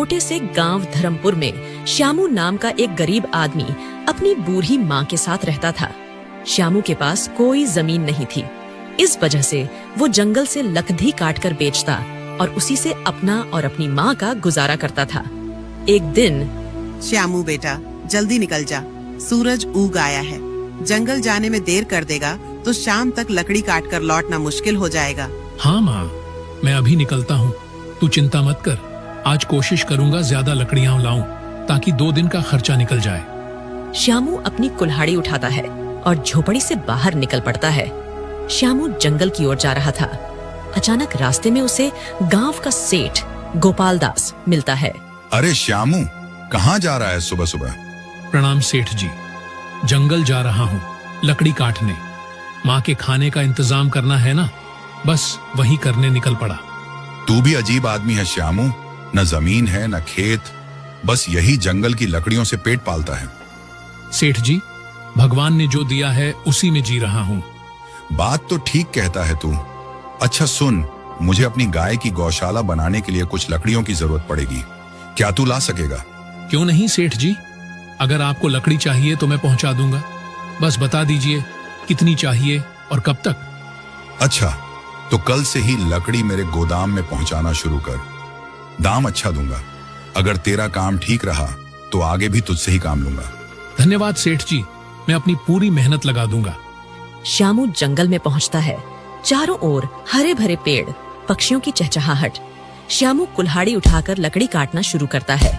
छोटे से गांव धर्मपुर में श्यामू नाम का एक गरीब आदमी अपनी बूढ़ी माँ के साथ रहता था। श्यामू के पास कोई जमीन नहीं थी। इस वजह से वो जंगल से लकड़ी काट कर बेचता और उसी से अपना और अपनी माँ का गुजारा करता था। एक दिन, श्यामू बेटा, जल्दी निकल जा, सूरज उग आया है। जंगल जाने में देर कर देगा तो शाम तक लकड़ी काट कर लौटना मुश्किल हो जाएगा। हाँ माँ, मैं अभी निकलता हूँ, तू चिंता मत कर। आज कोशिश करूंगा ज्यादा लकड़ियाँ लाऊं ताकि 2 दिन का खर्चा निकल जाए। श्यामू अपनी कुल्हाड़ी उठाता है और झोपड़ी से बाहर निकल पड़ता है। श्यामू जंगल की ओर जा रहा था। अचानक रास्ते में उसे गांव का सेठ गोपाल दास मिलता है। अरे श्यामू, कहाँ जा रहा है सुबह सुबह? प्रणाम सेठ जी, जंगल जा रहा हूँ लकड़ी काटने। माँ के खाने का इंतजाम करना है ना, बस वही करने निकल पड़ा। तू भी अजीब आदमी है श्यामू, न जमीन है न खेत, बस यही जंगल की लकड़ियों से पेट पालता है। सेठ जी, भगवान ने जो दिया है उसी में जी रहा हूँ। बात तो ठीक कहता है तू। अच्छा सुन, मुझे अपनी गाय की गौशाला बनाने के लिए कुछ लकड़ियों की जरूरत पड़ेगी, क्या तू ला सकेगा? क्यों नहीं सेठ जी, अगर आपको लकड़ी चाहिए तो मैं पहुंचा दूंगा। बस बता दीजिए कितनी चाहिए और कब तक। अच्छा, तो कल से ही लकड़ी मेरे गोदाम में पहुंचाना शुरू कर। दाम अच्छा दूंगा। अगर तेरा काम ठीक रहा तो आगे भी तुझसे ही काम लूंगा। धन्यवाद सेठ जी, मैं अपनी पूरी मेहनत लगा दूंगा। श्यामू जंगल में पहुंचता है। चारों ओर हरे भरे पेड़, पक्षियों की चहचहाहट। श्यामू कुल्हाड़ी उठाकर लकड़ी काटना शुरू करता है।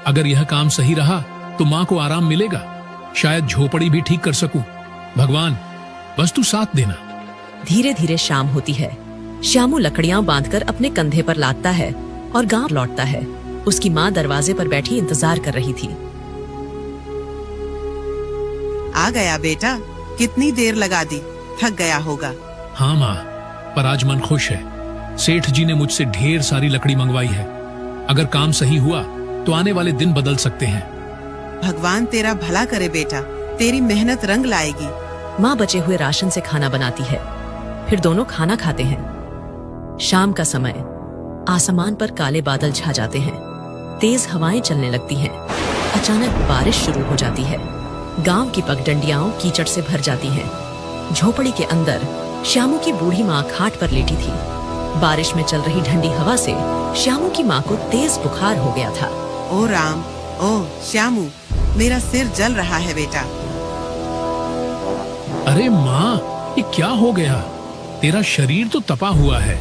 अगर यह काम सही रहा तो माँ को आराम मिलेगा, शायद झोपड़ी भी ठीक कर सकूं। भगवान, बस तू साथ देना। धीरे धीरे शाम होती है। श्यामू लकड़ियां बांधकर अपने कंधे पर लादता है और गांव लौटता है। उसकी माँ दरवाजे पर बैठी इंतजार कर रही थी। आ गया बेटा, कितनी देर लगा दी, थक गया होगा। हाँ माँ, पर आज मन खुश है। सेठ जी ने मुझसे ढेर सारी लकड़ी मंगवाई है। अगर काम सही हुआ तो आने वाले दिन बदल सकते हैं। भगवान तेरा भला करे बेटा, तेरी मेहनत रंग लाएगी। माँ बचे हुए राशन से खाना बनाती है। फिर दोनों खाना खाते हैं। शाम का समय, आसमान पर काले बादल छा जाते हैं। तेज हवाएं चलने लगती हैं। अचानक बारिश शुरू हो जाती है। गांव की पगडंडियां कीचड़ से भर जाती हैं। झोपड़ी के अंदर श्यामू की बूढ़ी माँ खाट पर लेटी थी। बारिश में चल रही ठंडी हवा से श्यामू की माँ को तेज बुखार हो गया था। ओ राम, ओ श्यामू, मेरा सिर जल रहा है बेटा। अरे माँ, ये क्या हो गया? तेरा शरीर तो तपा हुआ है।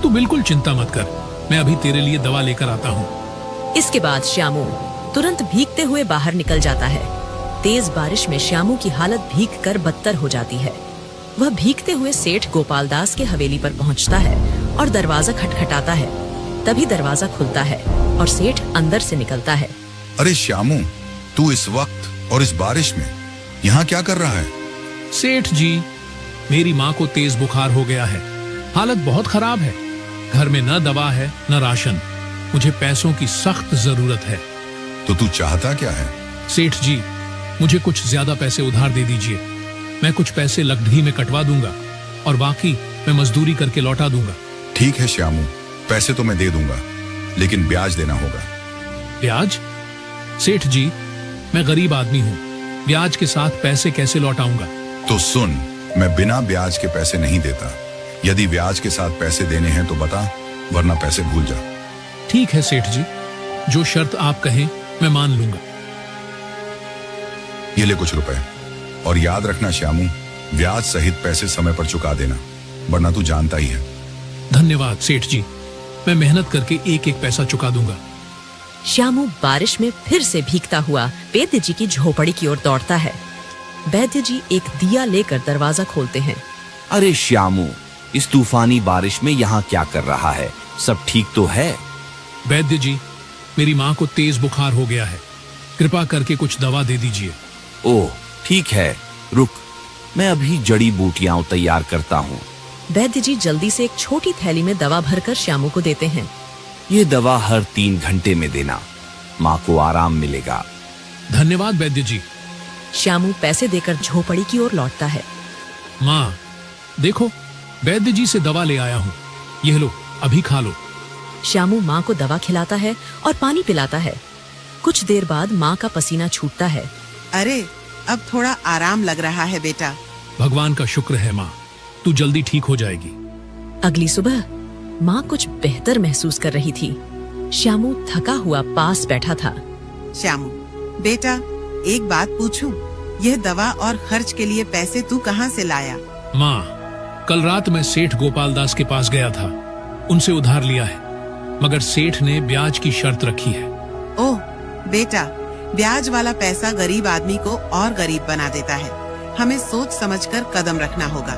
तू बिल्कुल चिंता मत कर, मैं अभी तेरे लिए दवा लेकर आता हूँ। इसके बाद श्यामू तुरंत भीगते हुए बाहर निकल जाता है। तेज बारिश में श्यामू की हालत भीग कर बदतर हो जाती है। वह भीगते हुए सेठ गोपाल दास के हवेली पर पहुंचता है और दरवाजा खटखटाता है। तभी दरवाजा खुलता है और सेठ अंदर से निकलता है। अरे श्यामू, तू इस वक्त और इस बारिश में यहाँ क्या कर रहा है? सेठ जी, मेरी माँ को तेज बुखार हो गया है। हालत बहुत खराब है। घर में न दवा है न राशन। मुझे पैसों की सख्त जरूरत है। तो तू चाहता क्या है? सेठ जी, मुझे कुछ ज्यादा पैसे उधार दे दीजिए। मैं कुछ पैसे लकड़ी में कटवा दूंगा और बाकी मैं मजदूरी करके लौटा दूंगा। ठीक है श्यामू, पैसे तो मैं दे दूंगा, लेकिन ब्याज देना होगा। ब्याज? सेठ जी, मैं गरीब आदमी हूँ, ब्याज के साथ पैसे कैसे लौटाऊंगा? तो सुन, मैं बिना ब्याज के पैसे नहीं देता। यदि ब्याज के साथ पैसे देने हैं तो बता, वरना पैसे भूल जा। ठीक है सेठ जी, जो शर्त आप कहें मैं मान लूंगा। ये ले कुछ रुपए, और याद रखना श्यामू, ब्याज सहित पैसे समय पर चुका देना, वरना तू जानता ही है। धन्यवाद सेठ जी, मैं मेहनत करके एक एक पैसा चुका दूंगा। श्यामू बारिश में फिर से भीगता हुआ वैद्य जी की झोपड़ी की ओर दौड़ता है। वैद्य जी एक दिया लेकर दरवाजा खोलते हैं। अरे श्यामू, इस तूफानी बारिश में यहाँ क्या कर रहा है? सब ठीक तो है? वैद्य जी, मेरी माँ को तेज बुखार हो गया है, कृपा करके कुछ दवा दे दीजिए। ओह ठीक है, रुक, मैं अभी जड़ी बूटियां तैयार करता हूँ। वैद्य जी जल्दी से एक छोटी थैली में दवा भरकर श्यामू को देते हैं। ये दवा हर 3 घंटे में देना, माँ को आराम मिलेगा। धन्यवाद वैद्य जी। श्यामू पैसे देकर झोपड़ी की ओर लौटता है। माँ देखो, वैद्य जी से दवा ले आया हूँ, यह लो, अभी खा लो। श्यामू माँ को दवा खिलाता है और पानी पिलाता है। कुछ देर बाद माँ का पसीना छूटता है। अरे अब थोड़ा आराम लग रहा है बेटा। भगवान का शुक्र है माँ, तू जल्दी ठीक हो जाएगी। अगली सुबह माँ कुछ बेहतर महसूस कर रही थी। श्यामू थका हुआ पास बैठा था। श्यामू बेटा, एक बात पूछूं? यह दवा और खर्च के लिए पैसे तू कहाँ से लाया? माँ, कल रात मैं सेठ गोपाल दास के पास गया था, उनसे उधार लिया है, मगर सेठ ने ब्याज की शर्त रखी है। ओह बेटा, ब्याज वाला पैसा गरीब आदमी को और गरीब बना देता है। हमें सोच समझकर कदम रखना होगा।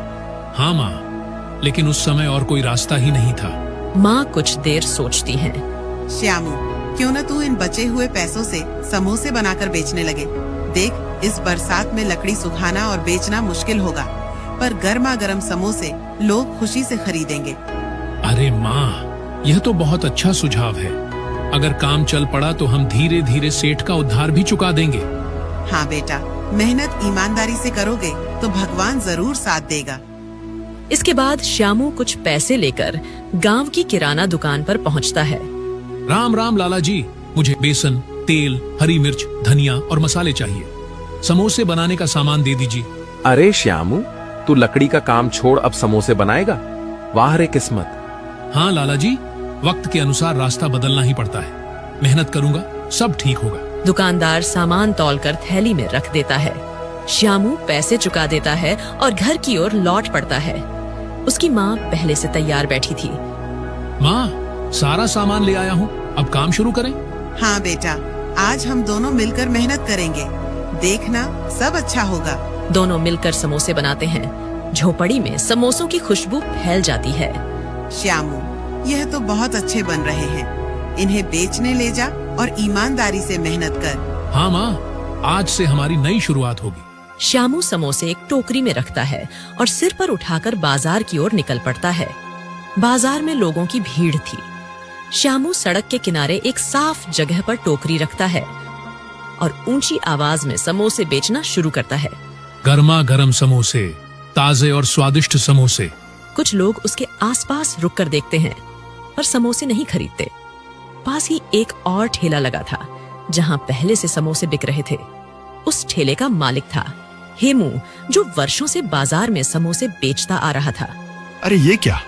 हाँ माँ, लेकिन उस समय और कोई रास्ता ही नहीं था। माँ कुछ देर सोचती है। श्यामू, क्यों न तू इन बचे हुए पैसों से समोसे बनाकर बेचने लगे। देख, इस बरसात में लकड़ी सुखाना और बेचना मुश्किल होगा, पर गर्मा गर्म समोसे लोग खुशी से खरीदेंगे। अरे माँ, यह तो बहुत अच्छा सुझाव है। अगर काम चल पड़ा तो हम धीरे धीरे सेठ का उधार भी चुका देंगे। हाँ बेटा, मेहनत ईमानदारी से करोगे तो भगवान जरूर साथ देगा। इसके बाद श्यामू कुछ पैसे लेकर गांव की किराना दुकान पर पहुंचता है। राम राम लाला जी, मुझे बेसन, तेल, हरी मिर्च, धनिया और मसाले चाहिए। समोसे बनाने का सामान दे दीजिए। अरे श्यामू, तू लकड़ी का काम छोड़ अब समोसे बनाएगा? वाह रे किस्मत। हाँ लाला जी, वक्त के अनुसार रास्ता बदलना ही पड़ता है। मेहनत करूंगा, सब ठीक होगा। दुकानदार सामान तौलकर थैली में रख देता है। श्यामू पैसे चुका देता है और घर की ओर लौट पड़ता है। उसकी माँ पहले से तैयार बैठी थी। माँ, सारा सामान ले आया हूँ, अब काम शुरू करें। हाँ बेटा, आज हम दोनों मिलकर मेहनत करेंगे। देखना, सब अच्छा होगा। दोनों मिलकर समोसे बनाते हैं। झोपड़ी में समोसों की खुशबू फैल जाती है। श्यामू, यह तो बहुत अच्छे बन रहे हैं। इन्हें बेचने ले जा और ईमानदारी से मेहनत कर। हाँ माँ, आज से हमारी नई शुरुआत होगी। श्यामू समोसे एक टोकरी में रखता है और सिर पर उठाकर बाजार की ओर निकल पड़ता है। बाजार में लोगों की भीड़ थी। श्यामू सड़क के किनारे एक साफ जगह पर टोकरी रखता है और ऊंची आवाज में समोसे बेचना शुरू करता है। गर्मा गर्म समोसे, ताजे और स्वादिष्ट समोसे। कुछ लोग उसके आसपास रुककर देखते हैं पर समोसे नहीं खरीदते। पास ही एक और ठेला लगा था जहां पहले से समोसे बिक रहे थे। उस ठेले का मालिक था हेमू, जो वर्षों से बाजार में समोसे बेचता आ रहा था। अरे ये क्या?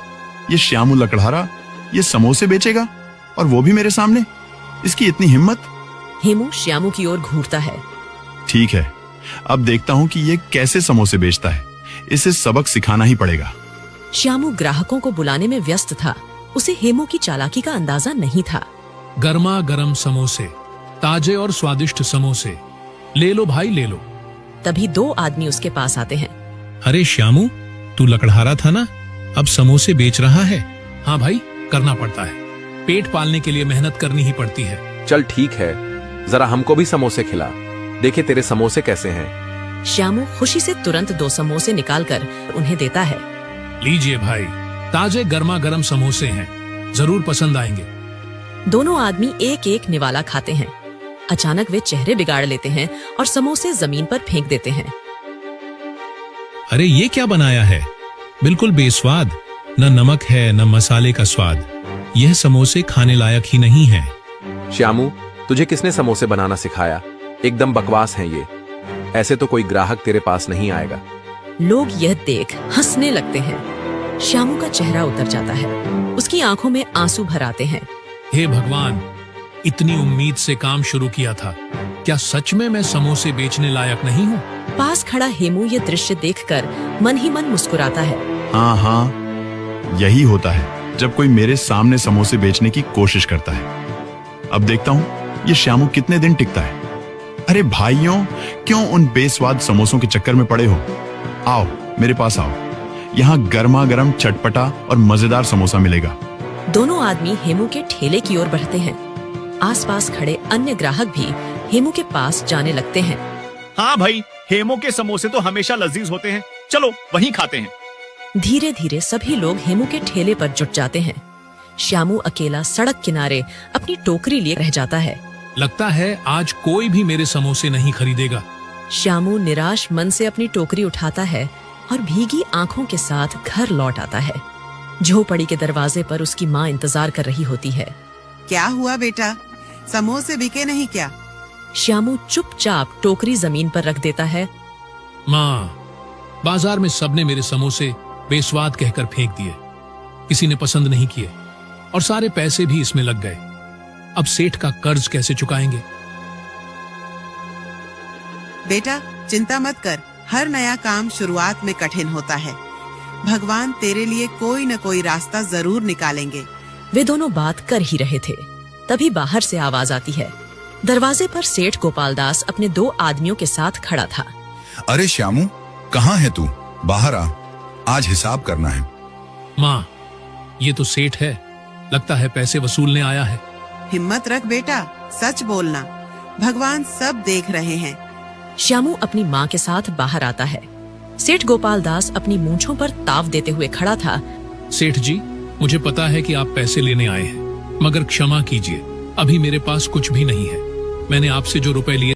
ये श्यामू लकड़हारा ये समोसे बेचेगा, और वो भी मेरे सामने? इसकी इतनी हिम्मत! हेमू श्यामू की ओर घूरता है। ठीक है, अब देखता हूँ कि ये कैसे समोसे बेचता है। इसे सबक सिखाना ही पड़ेगा। श्यामू ग्राहकों को बुलाने में व्यस्त था। उसे हेमू की चालाकी का अंदाजा नहीं था। गर्मा गर्म समोसे, ताजे और स्वादिष्ट समोसे, ले लो भाई ले लो। तभी दो आदमी उसके पास आते हैं। अरे श्यामू, तू लकड़हारा था ना, अब समोसे बेच रहा है? हाँ भाई, करना पड़ता है। पेट पालने के लिए मेहनत करनी ही पड़ती है। चल ठीक है, जरा हमको भी समोसे खिला, देखे तेरे समोसे कैसे हैं। श्यामू खुशी से तुरंत 2 समोसे निकालकर उन्हें देता है। लीजिए भाई, ताजे गर्मा गर्म समोसे हैं, जरूर पसंद आएंगे। दोनों आदमी एक एक निवाला खाते हैं। अचानक वे चेहरे बिगाड़ लेते हैं और समोसे जमीन पर फेंक देते हैं। अरे ये क्या बनाया है? बिल्कुल बेस्वाद, न नमक है न मसाले का स्वाद। यह समोसे खाने लायक ही नहीं है। श्यामू, तुझे किसने समोसे बनाना सिखाया? एकदम बकवास हैं ये। ऐसे तो कोई ग्राहक तेरे पास नहीं आएगा। लोग यह देख हंसने लगते हैं। श्यामू का चेहरा उतर जाता है। उसकी आंखों में आंसू भर आते हैं। हे भगवान, इतनी उम्मीद से काम शुरू किया था, क्या सच में मैं समोसे बेचने लायक नहीं हूँ? पास खड़ा हेमू ये दृश्य देखकर मन ही मन मुस्कुराता है। हाँ हाँ, यही होता है जब कोई मेरे सामने समोसे बेचने की कोशिश करता है। अब देखता हूँ ये श्यामू कितने दिन टिकता है। अरे भाइयों, क्यों उन बेस्वाद समोसों के चक्कर में पड़े हो? आओ मेरे पास आओ, यहाँ गर्मा गर्म चटपटा और मजेदार समोसा मिलेगा। दोनों आदमी हेमू के ठेले की ओर बढ़ते हैं। आसपास खड़े अन्य ग्राहक भी हेमू के पास जाने लगते हैं। हाँ भाई, हेमू के समोसे तो हमेशा लजीज होते हैं, चलो वहीं खाते हैं। धीरे धीरे सभी लोग हेमू के ठेले पर जुट जाते हैं। श्यामू अकेला सड़क किनारे अपनी टोकरी लिए रह जाता है। लगता है आज कोई भी मेरे समोसे नहीं खरीदेगा। श्यामू निराश मन से अपनी टोकरी उठाता है और भीगी आंखों के साथ घर लौट आता है। झोपड़ी के दरवाजे पर उसकी माँ इंतजार कर रही होती है। क्या हुआ बेटा, समोसे बिके नहीं क्या? श्यामू चुपचाप टोकरी जमीन पर रख देता है। माँ, बाजार में सबने मेरे समोसे बेस्वाद कहकर फेंक दिए, किसी ने पसंद नहीं किए और सारे पैसे भी इसमें लग गए। अब सेठ का कर्ज कैसे चुकाएंगे? बेटा चिंता मत कर, हर नया काम शुरुआत में कठिन होता है। भगवान तेरे लिए कोई न कोई रास्ता जरूर निकालेंगे। वे दोनों बात कर ही रहे थे, तभी बाहर से आवाज आती है। दरवाजे पर सेठ गोपाल दास अपने 2 आदमियों के साथ खड़ा था। अरे श्यामू, कहाँ है तू? बाहर आ, आज हिसाब करना है। माँ, ये तो सेठ है, लगता है पैसे वसूलने आया है। हिम्मत रख बेटा, सच बोलना, भगवान सब देख रहे हैं। श्यामू अपनी माँ के साथ बाहर आता है। सेठ गोपाल दास अपनी मूंछों पर ताव देते हुए खड़ा था। सेठ जी, मुझे पता है कि आप पैसे लेने आए हैं, मगर क्षमा कीजिए, अभी मेरे पास कुछ भी नहीं है। मैंने आपसे जो रुपए लिए